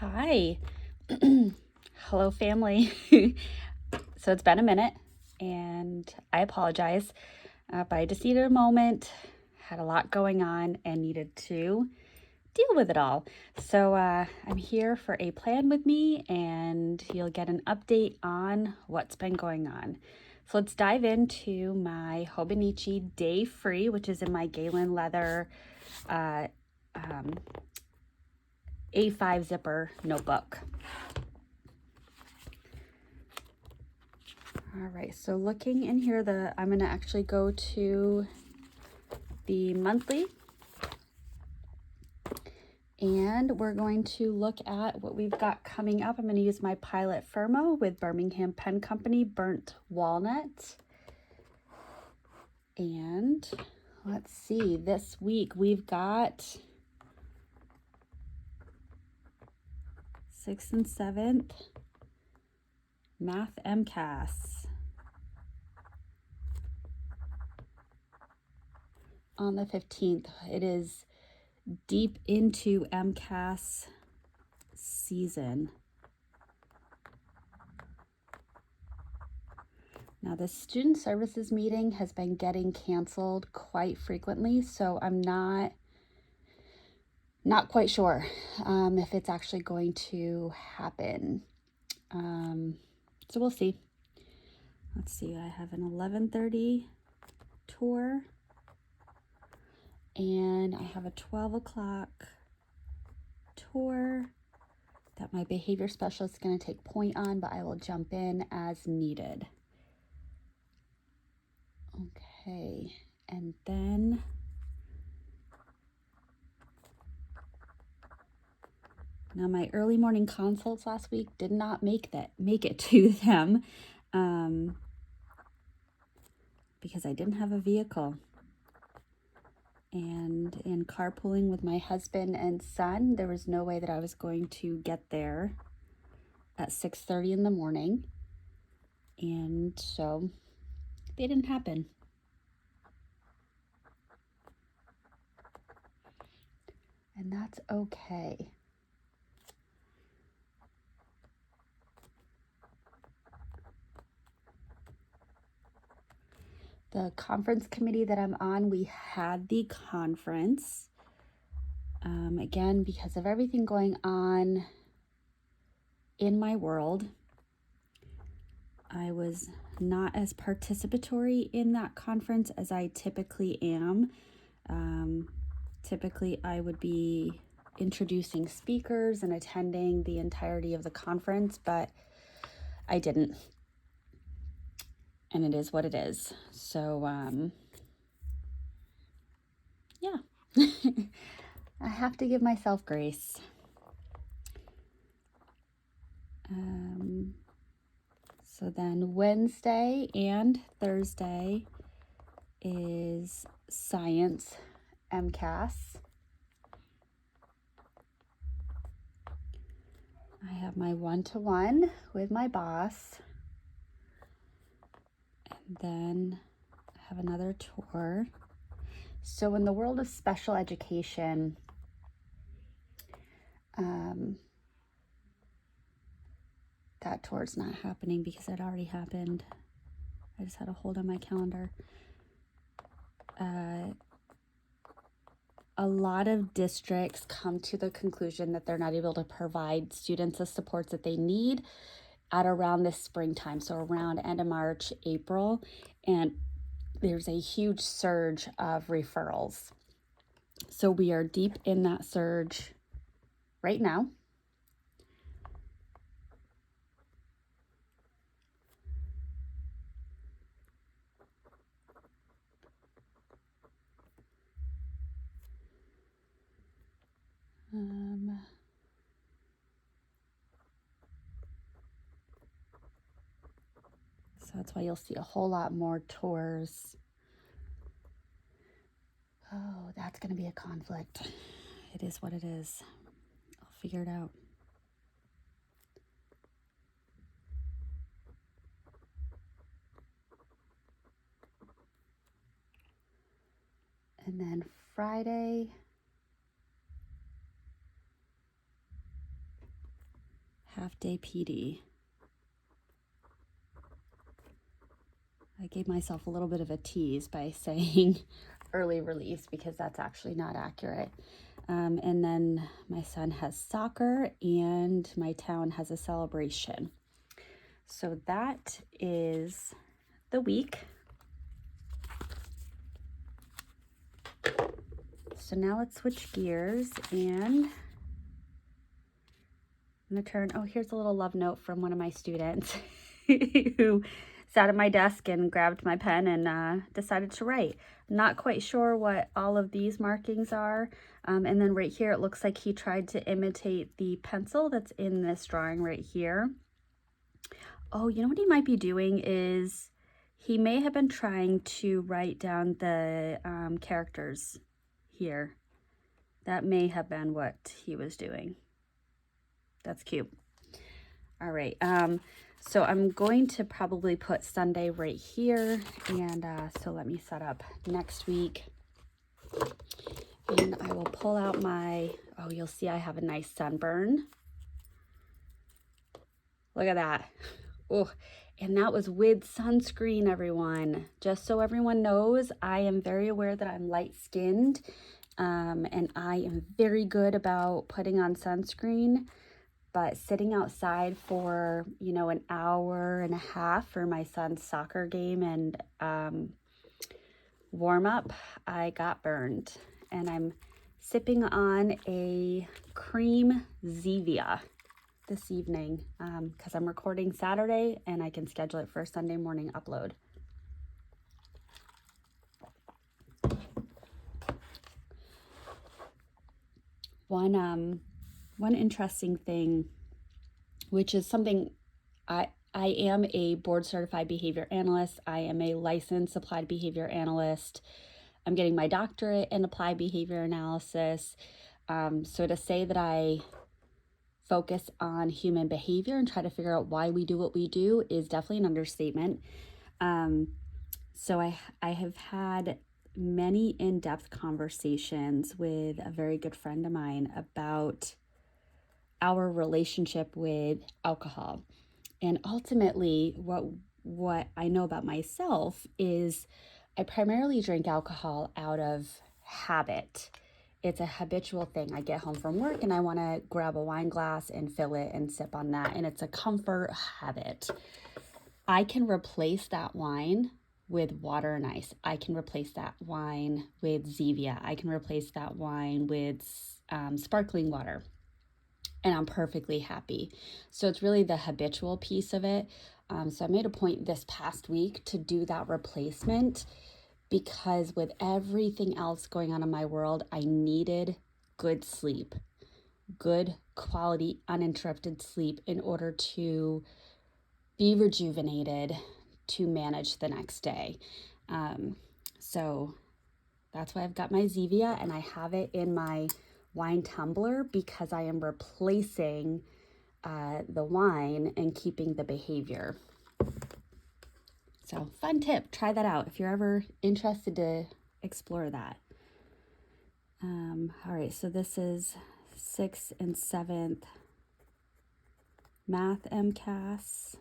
Hi. Hello, family. So it's been a minute, and I apologize, but I just needed a moment, had a lot going on, and needed to deal with it all. So I'm here for a plan with me, and you'll get an update on what's been going on. So let's dive into my Hobonichi Day Free, which is in my Galen leather uh, um, A5 zipper notebook. All right, so looking in here, I'm gonna actually go to the monthly, and we're going to look at what we've got coming up. I'm gonna use my Pilot Firmo with Birmingham Pen Company Burnt Walnut. And let's see, this week we've got 6th and 7th Math MCAS. On the 15th, it is deep into MCAS season. Now, the student services meeting has been getting canceled quite frequently, so I'm not quite sure if it's actually going to happen. So we'll see. Let's see, I have an 11:30 tour, and I have a 12 o'clock tour that my behavior specialist is going to take point on, but I will jump in as needed. Okay, and then now my early morning consults last week did not make it to them because I didn't have a vehicle. And in carpooling with my husband and son, there was no way that I was going to get there at 6:30 in the morning. And so they didn't happen. And that's okay. The conference committee that I'm on, we had the conference. Again, because of everything going on in my world, I was not as participatory in that conference as I typically am. Typically, I would be introducing speakers and attending the entirety of the conference, but I didn't. And it is what it is. So, yeah, I have to give myself grace. So then Wednesday and Thursday is science MCAS. I have my one-to-one with my boss. And then I have another tour. So in the world of special education, that tour's not happening because it already happened. I just had a hold on my calendar. A lot of districts come to the conclusion that they're not able to provide students the supports that they need at around this springtime, so around end of March, April, and there's a huge surge of referrals. So we are deep in that surge right now. So that's why you'll see a whole lot more tours. Oh, that's going to be a conflict. It is what it is. I'll figure it out. And then Friday, half-day PD. I gave myself a little bit of a tease by saying early release because that's actually not accurate. And then my son has soccer and my town has a celebration. So that is the week. So now let's switch gears and I'm gonna turn, oh, here's a little love note from one of my students who sat at my desk and grabbed my pen and decided to write. Not quite sure what all of these markings are. And then right here, it looks like he tried to imitate the pencil that's in this drawing right here. Oh, you know what he might be doing is he may have been trying to write down the characters here. That may have been what he was doing. That's cute. All right, so I'm going to probably put Sunday right here, and so let me set up next week. And I will pull out my, oh, you'll see I have a nice sunburn. Look at that. Oh, and that was with sunscreen, everyone. Just so everyone knows, I am very aware that I'm light-skinned, and I am very good about putting on sunscreen. But sitting outside for, you know, an hour and a half for my son's soccer game and warm up, I got burned. And I'm sipping on a cream Zevia this evening because I'm recording Saturday and I can schedule it for a Sunday morning upload. One interesting thing, which is something I am a board certified behavior analyst. I am a licensed applied behavior analyst. I'm getting my doctorate in applied behavior analysis. So to say that I focus on human behavior and try to figure out why we do what we do is definitely an understatement. So I have had many in-depth conversations with a very good friend of mine about our relationship with alcohol. And ultimately, what I know about myself is I primarily drink alcohol out of habit. It's a habitual thing. I get home from work and I want to grab a wine glass and fill it and sip on that. And it's a comfort habit. I can replace that wine with water and ice. I can replace that wine with Zevia. I can replace that wine with sparkling water. And I'm perfectly happy. So it's really the habitual piece of it. So I made a point this past week to do that replacement because with everything else going on in my world, I needed good sleep, good quality, uninterrupted sleep in order to be rejuvenated to manage the next day. So that's why I've got my Zevia and I have it in my wine tumbler because I am replacing the wine and keeping the behavior. So fun tip, try that out if you're ever interested to explore that. All right, so this is 6th and 7th math MCAS.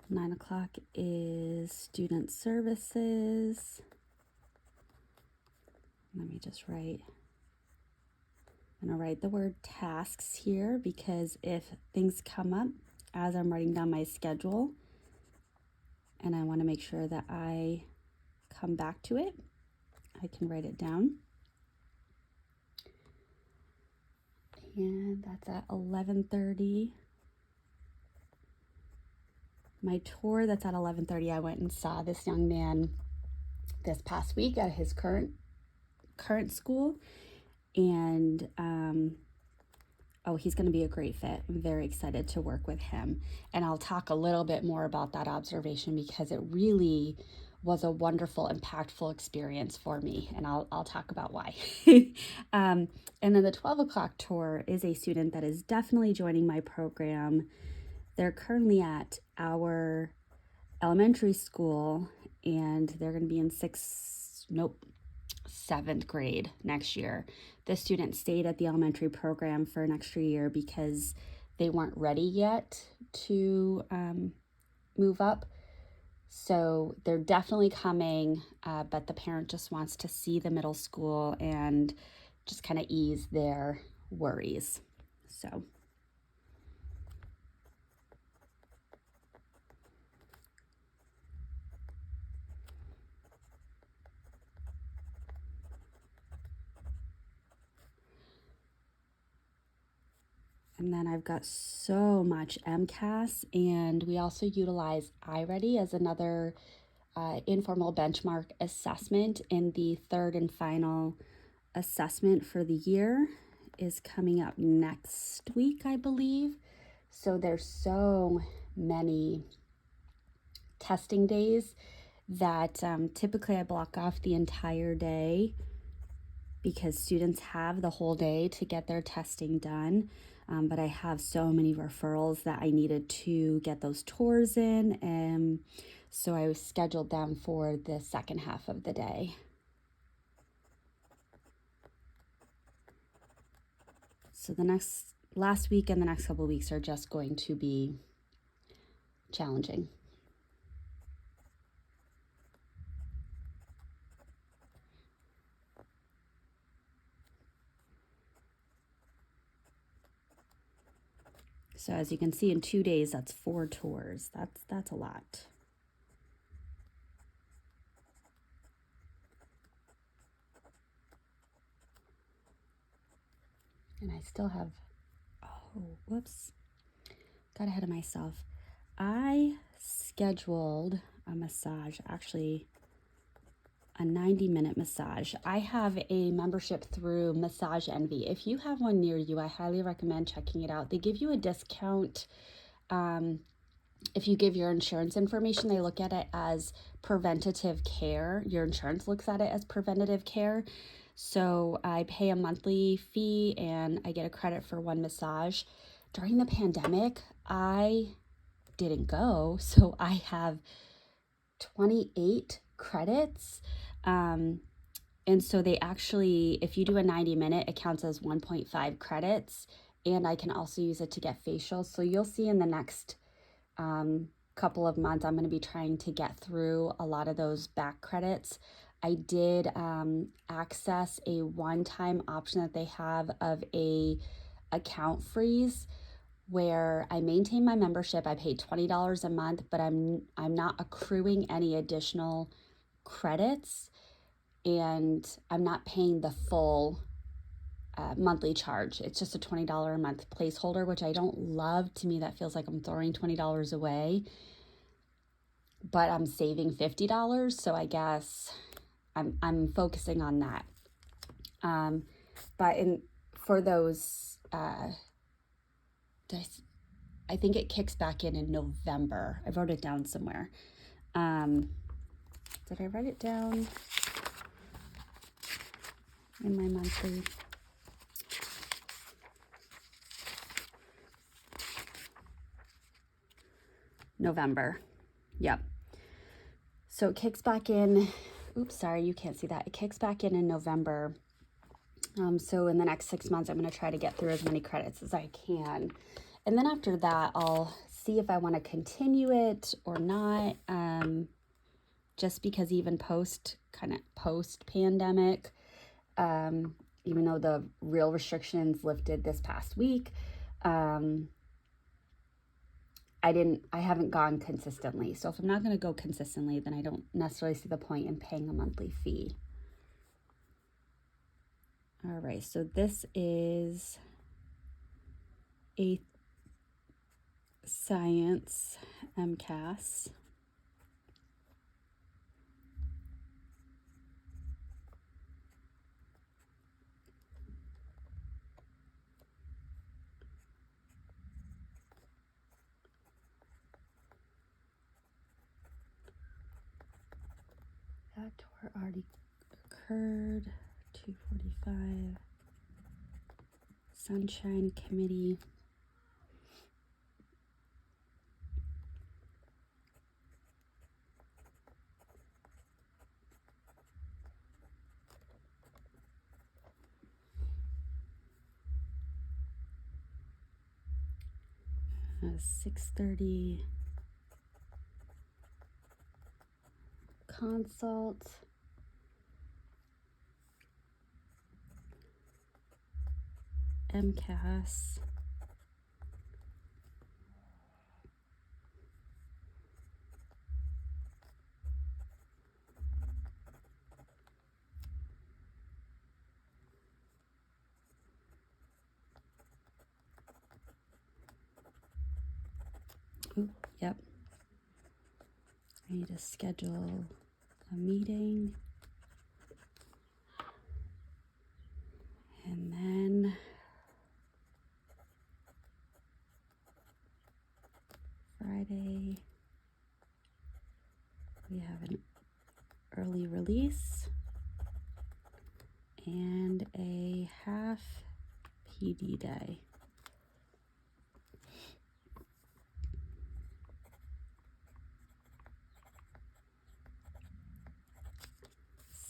Nine o'clock is student services. Let me just write. I'm going to write the word tasks here because if things come up as I'm writing down my schedule and I want to make sure that I come back to it, I can write it down. And that's at 11:30. My tour, that's at 11:30. I went and saw this young man this past week at his current school. And he's going to be a great fit. I'm very excited to work with him. And I'll talk a little bit more about that observation because it really was a wonderful, impactful experience for me. And I'll talk about why. And then the 12 o'clock tour is a student that is definitely joining my program. They're currently at our elementary school and they're going to be in 7th grade next year. The student stayed at the elementary program for an extra year because they weren't ready yet to move up. So they're definitely coming, but the parent just wants to see the middle school and just kind of ease their worries. So. And then I've got so much MCAS, and we also utilize iReady as another informal benchmark assessment. And the third and final assessment for the year is coming up next week, I believe. So there's so many testing days that typically I block off the entire day because students have the whole day to get their testing done. But I have so many referrals that I needed to get those tours in, and so I scheduled them for the second half of the day. So the last week and the next couple of weeks are just going to be challenging. So as you can see, in 2 days, that's 4 tours. That's a lot. And I still have, oh, whoops, got ahead of myself. I scheduled a massage, actually a 90-minute massage. I have a membership through Massage Envy. If you have one near you, I highly recommend checking it out. They give you a discount if you give your insurance information. They look at it as preventative care. Your insurance looks at it as preventative care. So I pay a monthly fee and I get a credit for one massage. During the pandemic, I didn't go, so I have 28 credits. And so they actually, if you do a 90-minute, it counts as 1.5 credits. And I can also use it to get facials. So you'll see in the next couple of months, I'm going to be trying to get through a lot of those back credits. I did access a one-time option that they have of a account freeze where I maintain my membership. I pay $20 a month, but I'm not accruing any additional credits, and I'm not paying the full monthly charge. It's just a $20 a month placeholder, which I don't love. To me, that feels like I'm throwing $20 away, but I'm saving $50. So I guess I'm focusing on that. But for those, I think it kicks back in November. I wrote it down somewhere. Did I write it down in my monthly? November. Yep. So it kicks back in. Oops, sorry, you can't see that. It kicks back in November. So in the next 6 months, I'm going to try to get through as many credits as I can. And then after that, I'll see if I want to continue it or not. Just because even post-pandemic, even though the real restrictions lifted this past week, I haven't gone consistently. So if I'm not going to go consistently, then I don't necessarily see the point in paying a monthly fee. All right, so this is a science MCAS. That tour already occurred. 2:45. Sunshine Committee. 6:30 consult. MCAS. Ooh, yep. I need to schedule a meeting. And then Friday, we have an early release and a half PD day.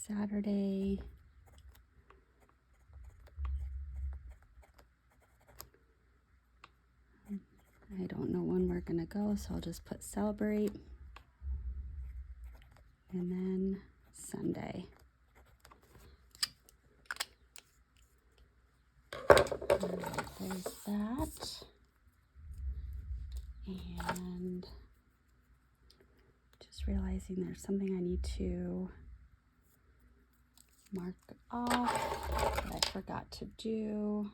Saturday, I don't know when we're gonna go, so I'll just put celebrate. And then Sunday. There's that. And just realizing there's something I need to mark off that I forgot to do,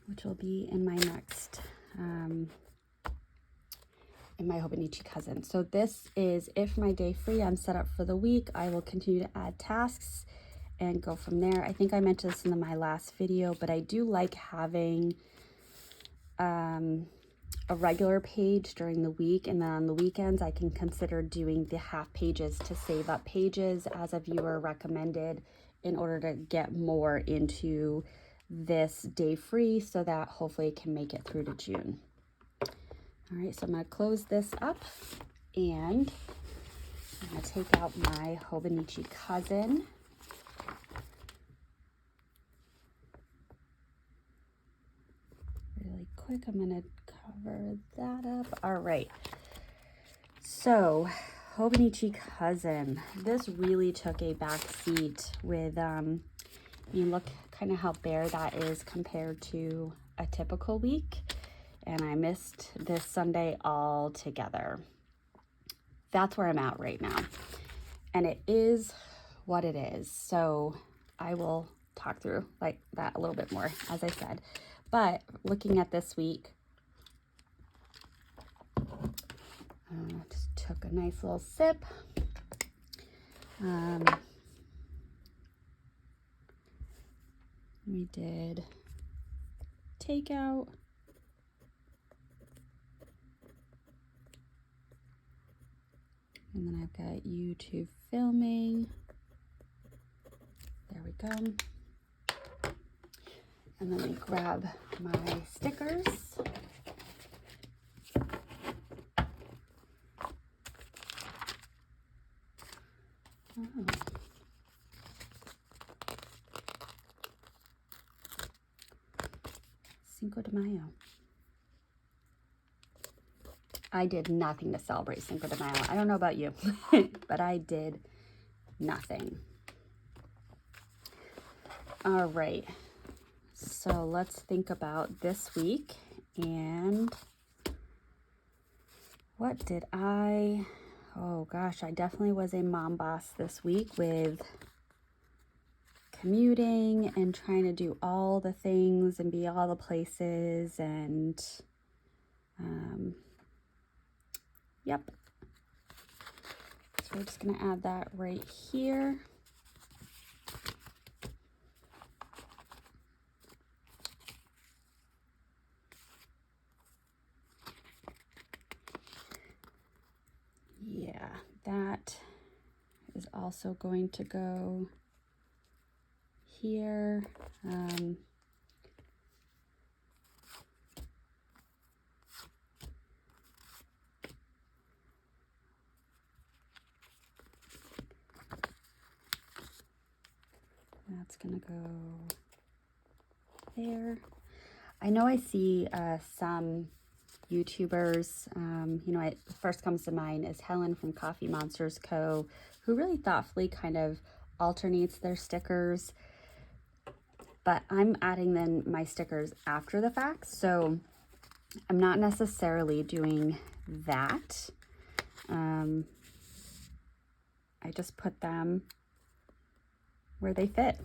which will be in my next, in my Hobonichi cousin. So this is it for my day free. I'm set up for the week. I will continue to add tasks and go from there. I think I mentioned this in my last video, but I do like having a regular page during the week, and then on the weekends I can consider doing the half pages to save up pages as a viewer recommended in order to get more into this day free so that hopefully it can make it through to June. All right, so I'm going to close this up and I'm going to take out my Hobonichi cousin. Really quick, I'm going to cover that up. All right, so Hobonichi cousin, this really took a back seat with, you look kind of how bare that is compared to a typical week. And I missed this Sunday altogether. That's where I'm at right now. And it is what it is. So I will talk through like that a little bit more, as I said. But looking at this week, just took a nice little sip. We did takeout. And then I've got YouTube filming. There we go. And then we grab my stickers. Oh. Cinco de Mayo. I did nothing to celebrate Cinco de Mayo. I don't know about you, but I did nothing. All right, so let's think about this week and what did oh gosh, I definitely was a mom boss this week with commuting and trying to do all the things and be all the places and yep. So we're just going to add that right here. Yeah, that is also going to go here. That's gonna go there. I know I see some YouTubers, first comes to mind is Helen from Coffee Monsters Co., who really thoughtfully kind of alternates their stickers, but I'm adding then my stickers after the fact, so I'm not necessarily doing that. I just put them where they fit.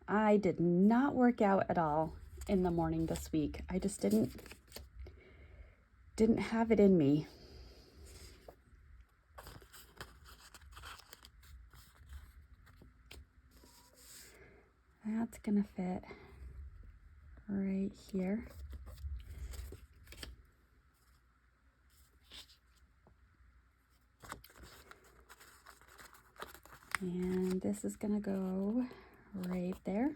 I did not work out at all in the morning this week. I just didn't have it in me. That's gonna fit right here. And this is gonna go right there.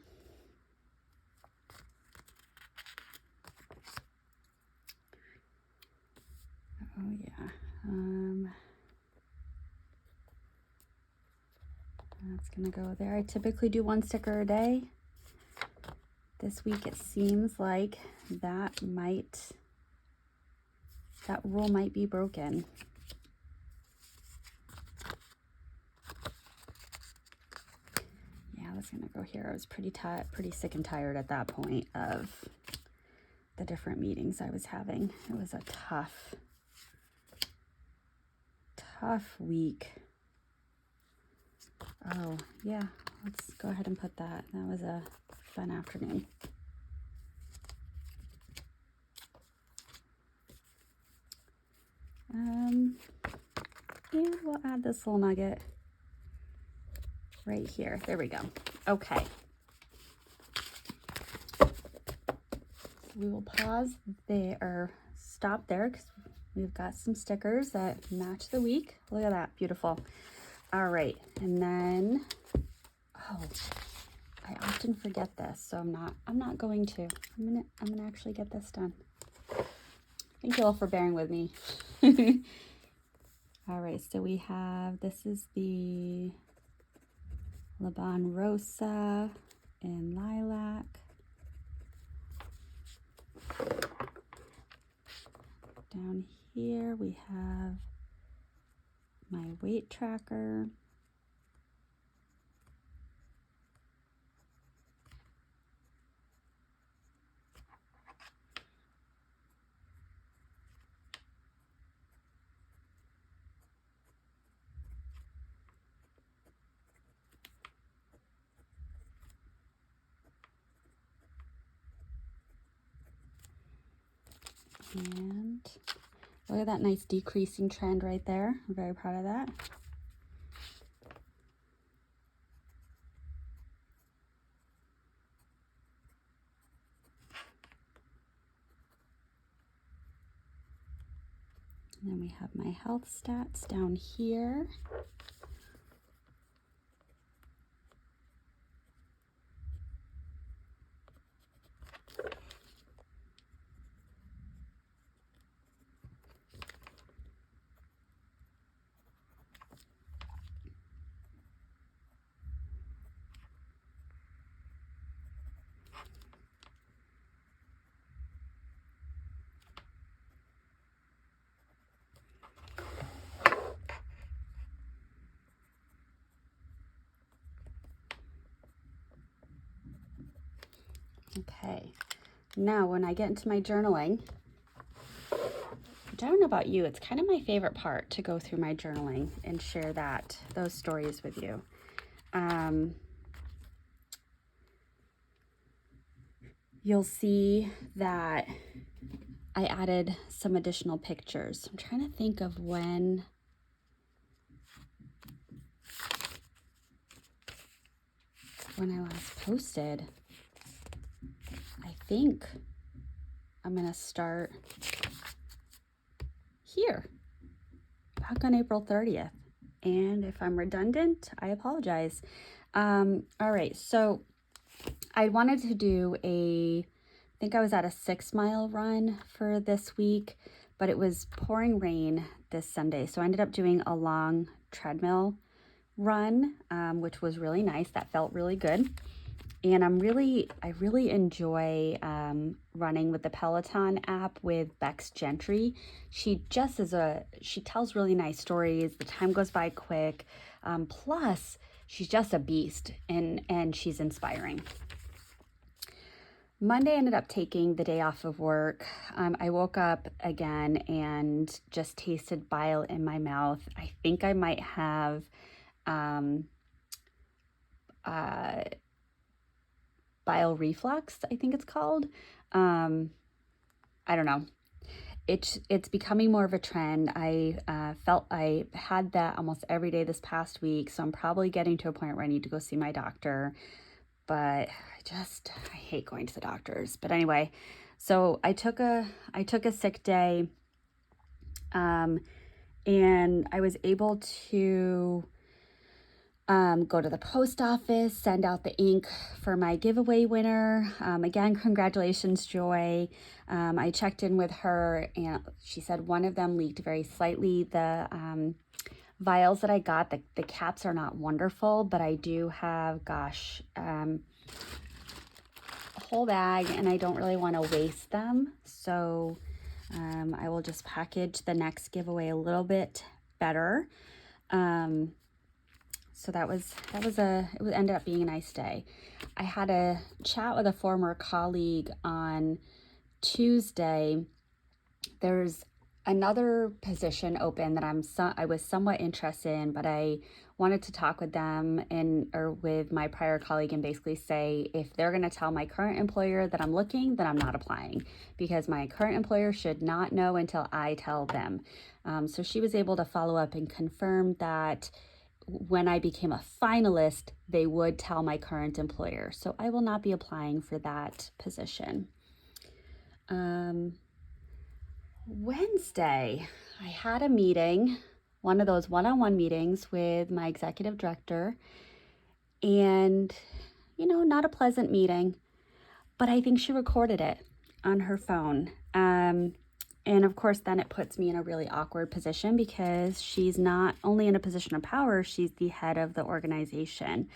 Oh yeah. That's gonna go there. I typically do 1 sticker a day. This week it seems like that rule might be broken. Yeah, that's gonna go here. I was pretty sick and tired at that point of the different meetings I was having. It was a tough week. Oh yeah, let's go ahead and put that. That was a fun afternoon. And we'll add this little nugget right here. There we go. Okay. So we will pause there, or stop there, because we've got some stickers that match the week. Look at that, beautiful. All right, and then, oh, I often forget this, so I'm not going to. I'm gonna actually get this done. Thank you all for bearing with me. All right, so we have, this is the Laban Rosa in lilac. Down here we have my weight tracker. And look at that nice decreasing trend right there. I'm very proud of that. And then we have my health stats down here. Okay, now when I get into my journaling, which I don't know about you, it's kind of my favorite part to go through my journaling and share those stories with you. You'll see that I added some additional pictures. I'm trying to think of when I last posted. I think I'm gonna start here, back on April 30th. And if I'm redundant, I apologize. All right, so I wanted to do I think I was at a 6-mile run for this week, but it was pouring rain this Sunday. So I ended up doing a long treadmill run, which was really nice. That felt really good. And I really enjoy running with the Peloton app with Bex Gentry. She tells really nice stories. The time goes by quick. Plus, she's just a beast, and she's inspiring. Monday ended up taking the day off of work. I woke up again and just tasted bile in my mouth. I think I might have bile reflux, I think it's called. I don't know. It's becoming more of a trend. I felt I had that almost every day this past week, so I'm probably getting to a point where I need to go see my doctor. But I hate going to the doctors. But anyway, so I took a sick day, and I was able to go to the post office, send out the ink for my giveaway winner. Again, congratulations, Joy. I checked in with her and she said one of them leaked very slightly. The vials that I got, the caps are not wonderful, but I do have, a whole bag and I don't really want to waste them. So I will just package the next giveaway a little bit better. So it ended up being a nice day. I had a chat with a former colleague on Tuesday. There's another position open that I was somewhat interested in, but I wanted to talk with them or with my prior colleague and basically say, if they're going to tell my current employer that I'm looking, then I'm not applying, because my current employer should not know until I tell them. So she was able to follow up and confirm that when I became a finalist, they would tell my current employer. So I will not be applying for that position. Wednesday, I had a meeting, one of those one-on-one meetings with my executive director, and, not a pleasant meeting, but I think she recorded it on her phone. And of course, then it puts me in a really awkward position because she's not only in a position of power, she's the head of the organization.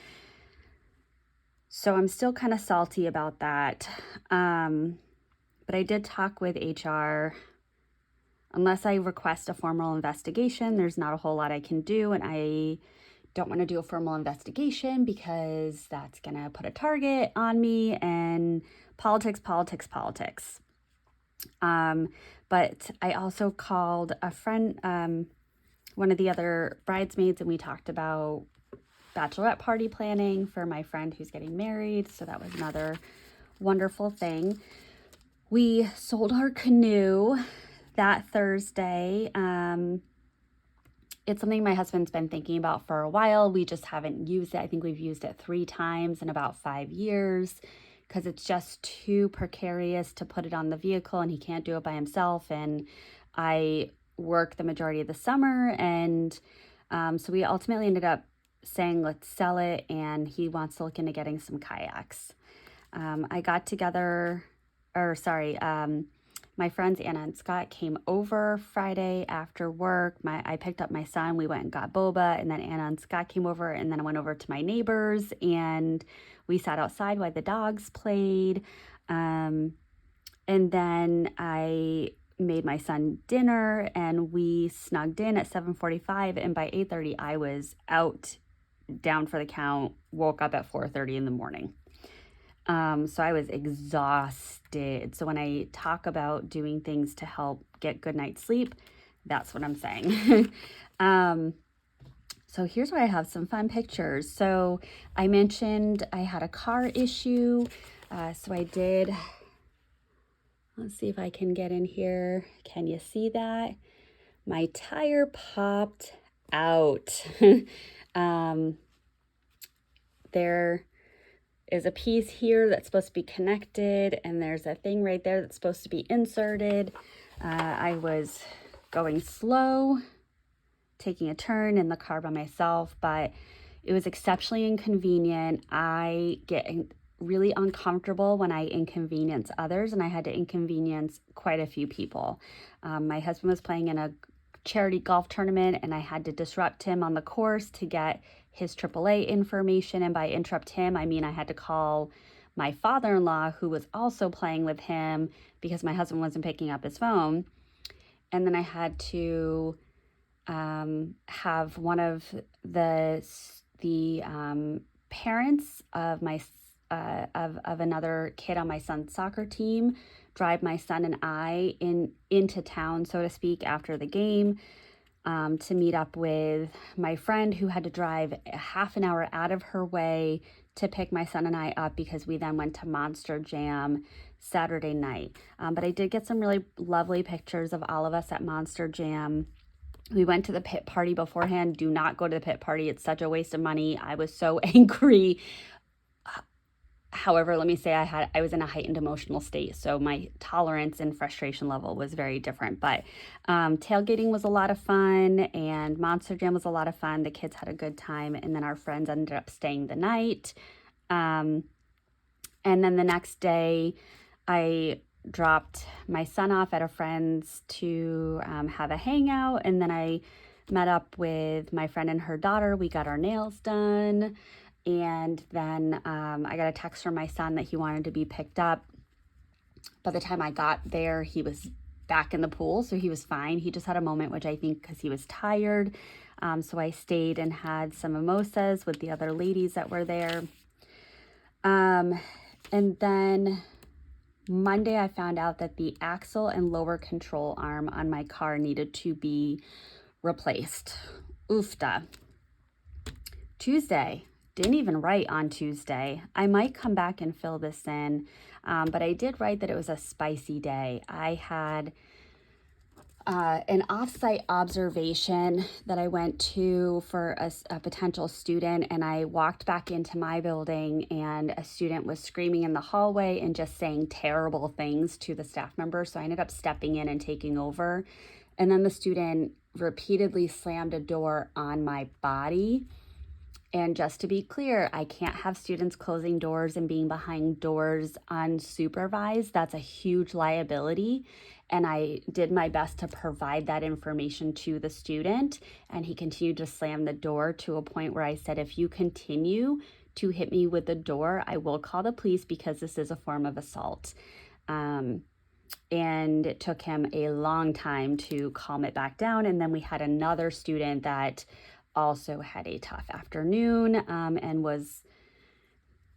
So I'm still kind of salty about that. But I did talk with HR. Unless I request a formal investigation, there's not a whole lot I can do. And I don't want to do a formal investigation because that's going to put a target on me, and politics. But I also called a friend, one of the other bridesmaids, and we talked about bachelorette party planning for my friend who's getting married. So that was another wonderful thing. We sold our canoe that Thursday. It's something my husband's been thinking about for a while. We just haven't used it. I think we've used it 3 times in about 5 years, because it's just too precarious to put it on the vehicle and he can't do it by himself. And I work the majority of the summer. And so we ultimately ended up saying, let's sell it. And he wants to look into getting some kayaks. My friends Anna and Scott came over Friday after work. I picked up my son. We went and got boba, and then Anna and Scott came over, and then I went over to my neighbors and we sat outside while the dogs played. And then I made my son dinner and we snugged in at 7:45, and by 8:30 I was out, down for the count, woke up at 4:30 in the morning. So I was exhausted. So when I talk about doing things to help get good night's sleep, that's what I'm saying. So here's where I have some fun pictures. So I mentioned I had a car issue. So I did, let's see if I can get in here. Can you see that? My tire popped out. There is a piece here that's supposed to be connected, and there's a thing right there that's supposed to be inserted. I was going slow, taking a turn in the car by myself, but it was exceptionally inconvenient. I get really uncomfortable when I inconvenience others, and I had to inconvenience quite a few people. My husband was playing in a charity golf tournament, and I had to disrupt him on the course to get his AAA information. And by interrupt him, I mean I had to call my father-in-law, who was also playing with him because my husband wasn't picking up his phone. And then I had to have one of the parents of my of another kid on my son's soccer team drive my son and I into town, so to speak, after the game, to meet up with my friend who had to drive a half an hour out of her way to pick my son and I up, because we then went to Monster Jam Saturday night. But I did get some really lovely pictures of all of us at Monster Jam. We went to the pit party beforehand. Do not go to the pit party. It's such a waste of money. I was so angry. However, let me say I was in a heightened emotional state, so my tolerance and frustration level was very different. But tailgating was a lot of fun, and Monster Jam was a lot of fun. The kids had a good time, and then our friends ended up staying the night. And then the next day, I dropped my son off at a friend's to have a hangout, and then I met up with my friend and her daughter. We got our nails done. And then I got a text from my son that he wanted to be picked up. By the time I got there, he was back in the pool, so he was fine. He just had a moment, which I think because he was tired. So I stayed and had some mimosas with the other ladies that were there. And then Monday, I found out that the axle and lower control arm on my car needed to be replaced. Oofda. Tuesday. Didn't even write on Tuesday. I might come back and fill this in, but I did write that it was a spicy day. I had an off-site observation that I went to for a potential student, and I walked back into my building, and a student was screaming in the hallway and just saying terrible things to the staff member. So I ended up stepping in and taking over. And then the student repeatedly slammed a door on my body. And just to be clear, I can't have students closing doors and being behind doors unsupervised. That's a huge liability. And I did my best to provide that information to the student. And he continued to slam the door to a point where I said, if you continue to hit me with the door, I will call the police, because this is a form of assault. And it took him a long time to calm it back down. And then we had another student that also had a tough afternoon, and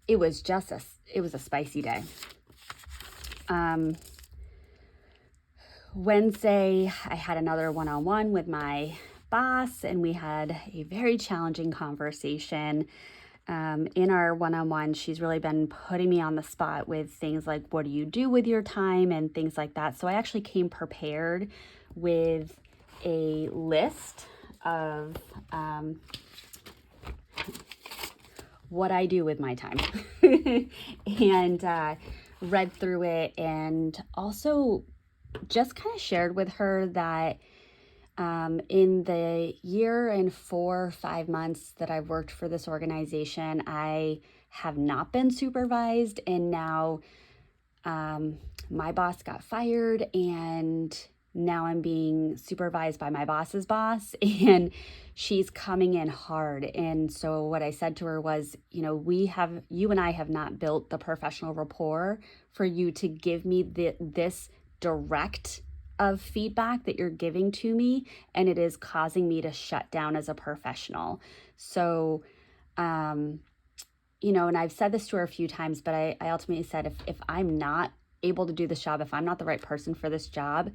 it was a spicy day. Wednesday, I had another one-on-one with my boss, and we had a very challenging conversation. In our one-on-one, she's really been putting me on the spot with things like, what do you do with your time, and things like that. So I actually came prepared with a list of what I do with my time and read through it, and also just kind of shared with her that in the year and 4 or 5 months that I've worked for this organization, I have not been supervised, and now my boss got fired, and now I'm being supervised by my boss's boss, and she's coming in hard. And so what I said to her was, you and I have not built the professional rapport for you to give me this direct of feedback that you're giving to me, and it is causing me to shut down as a professional. So, and I've said this to her a few times, but I ultimately said, if I'm not able to do this job, if I'm not the right person for this job,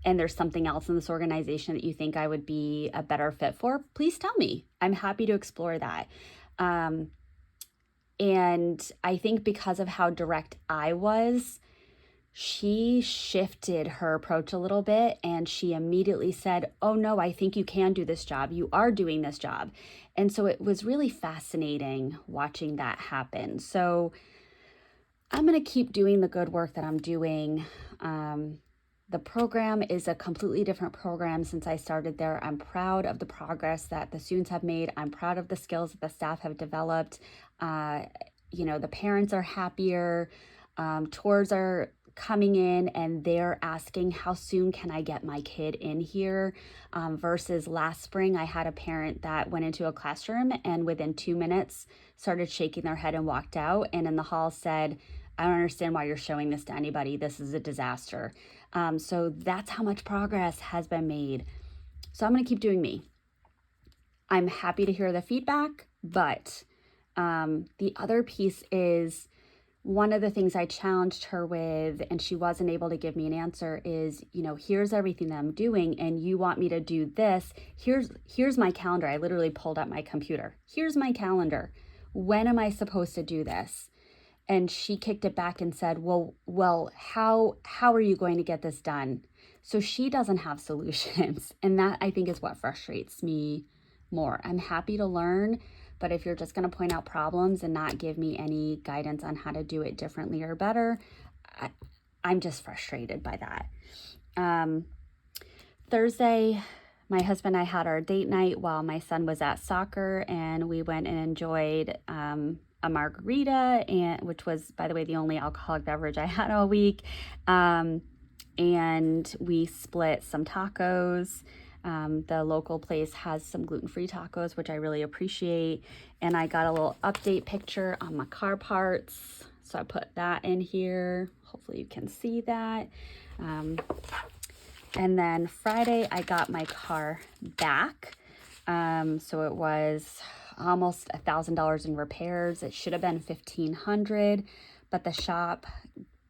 and there's something else in this organization that you think I would be a better fit for, please tell me. I'm happy to explore that. And I think because of how direct I was, she shifted her approach a little bit, and she immediately said, oh no, I think you can do this job. You are doing this job. And so it was really fascinating watching that happen. So I'm going to keep doing the good work that I'm doing. The program is a completely different program since I started there. I'm proud of the progress that the students have made. I'm proud of the skills that the staff have developed. The parents are happier. Tours are coming in and they're asking, how soon can I get my kid in here? Versus last spring, I had a parent that went into a classroom and within 2 minutes started shaking their head and walked out, and in the hall said, I don't understand why you're showing this to anybody. This is a disaster. So that's how much progress has been made. So I'm going to keep doing me. I'm happy to hear the feedback, but the other piece is, one of the things I challenged her with, and she wasn't able to give me an answer, is, here's everything that I'm doing and you want me to do this. Here's my calendar. I literally pulled up my computer. Here's my calendar. When am I supposed to do this? And she kicked it back and said, well, how are you going to get this done? So she doesn't have solutions. And that, I think, is what frustrates me more. I'm happy to learn, but if you're just going to point out problems and not give me any guidance on how to do it differently or better, I'm just frustrated by that. Thursday, my husband and I had our date night while my son was at soccer, and we went and enjoyed a margarita, which was, by the way, the only alcoholic beverage I had all week. And we split some tacos. The local place has some gluten-free tacos, which I really appreciate. And I got a little update picture on my car parts. So I put that in here. Hopefully you can see that. And then Friday, I got my car back. So it was almost $1,000 in repairs. It should have been $1,500, but the shop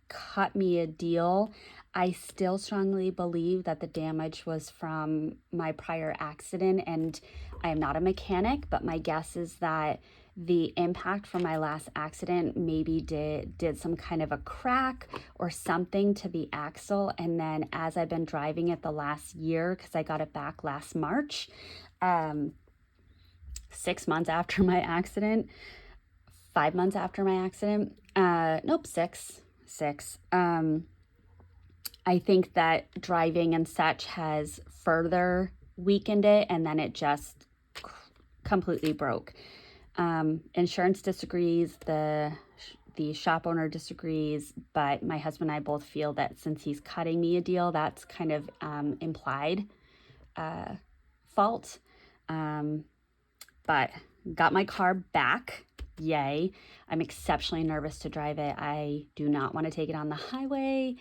cut me a deal. I still strongly believe that the damage was from my prior accident, and I am not a mechanic, but my guess is that the impact from my last accident maybe did some kind of a crack or something to the axle. And then as I've been driving it the last year, because I got it back last March, 6 months after my accident, 5 months after my accident, six. I think that driving and such has further weakened it, and then it just completely broke. Insurance disagrees, the shop owner disagrees, but my husband and I both feel that since he's cutting me a deal, that's kind of implied fault. But got my car back. Yay. I'm exceptionally nervous to drive it. I do not want to take it on the highway.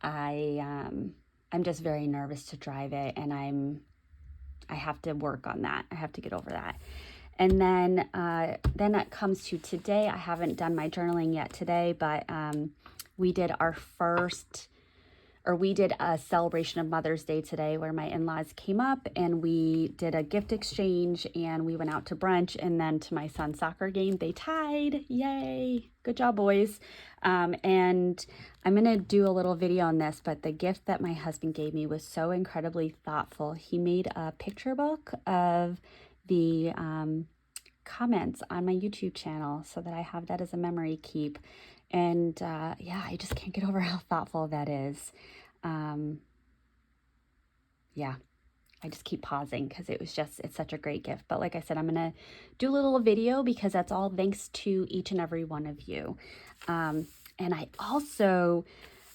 I'm just very nervous to drive it, and I have to work on that. I have to get over that. And then it comes to today. I haven't done my journaling yet today, but we did a celebration of Mother's Day today where my in-laws came up and we did a gift exchange, and we went out to brunch and then to my son's soccer game. They tied. Yay. Good job, boys. And I'm going to do a little video on this, but the gift that my husband gave me was so incredibly thoughtful. He made a picture book of the comments on my YouTube channel so that I have that as a memory keep. And I just can't get over how thoughtful that is. I just keep pausing because it's such a great gift. But like I said, I'm going to do a little video because that's all thanks to each and every one of you. And I also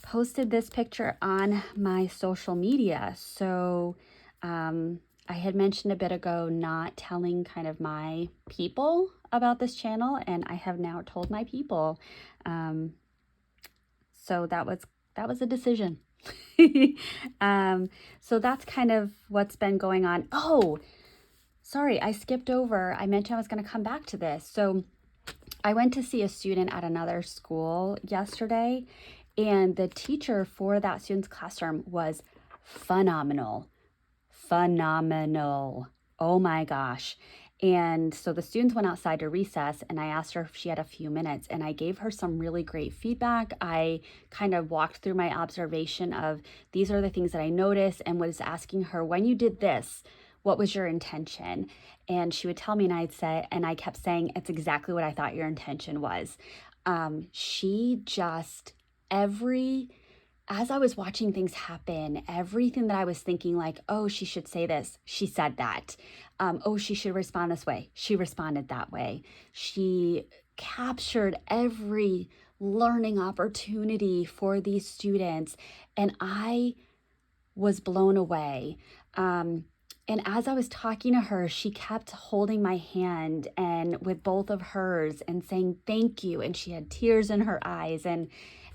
posted this picture on my social media. So I had mentioned a bit ago not telling kind of my people about this channel, and I have now told my people. So that was a decision. So that's kind of what's been going on. Oh, sorry, I skipped over. I mentioned I was going to come back to this. So I went to see a student at another school yesterday, and the teacher for that student's classroom was phenomenal. Oh my gosh. And so the students went outside to recess, and I asked her if she had a few minutes, and I gave her some really great feedback. I kind of walked through my observation of these are the things that I noticed, and was asking her, when you did this, what was your intention? And she would tell me, and I kept saying, it's exactly what I thought your intention was. She just, as I was watching things happen, everything that I was thinking like, oh, she should say this, she said that. Oh, she should respond this way, she responded that way. She captured every learning opportunity for these students. And I was blown away. And as I was talking to her, she kept holding my hand and with both of hers and saying thank you. And she had tears in her eyes. And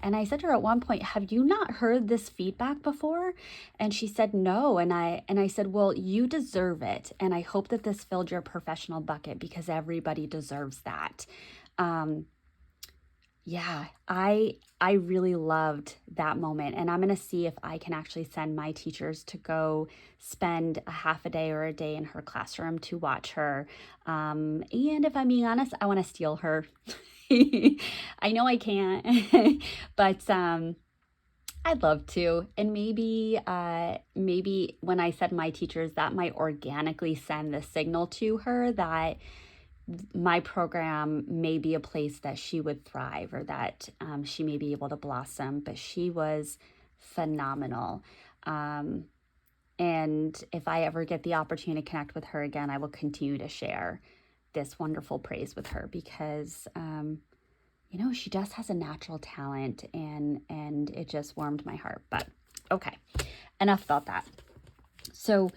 I said to her at one point, "Have you not heard this feedback before?" And she said no. And I said, "Well, you deserve it. And I hope that this filled your professional bucket because everybody deserves that." Um, yeah, I really loved that moment, and I'm going to see if I can actually send my teachers to go spend a half a day or a day in her classroom to watch her. And if I'm being honest, I want to steal her. I know I can't, but I'd love to. And maybe when I said my teachers, that might organically send the signal to her that my program may be a place that she would thrive or that she may be able to blossom. But she was phenomenal. Um, and if I ever get the opportunity to connect with her again, I will continue to share this wonderful praise with her because, she just has a natural talent and it just warmed my heart. But okay, enough about that. So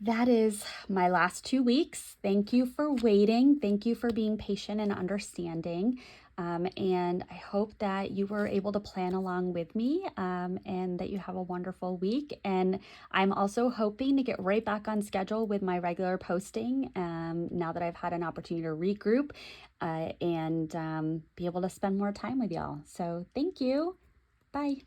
that is my last 2 weeks. Thank you for waiting. Thank you for being patient and understanding. And I hope that you were able to plan along with me and that you have a wonderful week. And I'm also hoping to get right back on schedule with my regular posting now that I've had an opportunity to regroup and be able to spend more time with y'all. So thank you. Bye.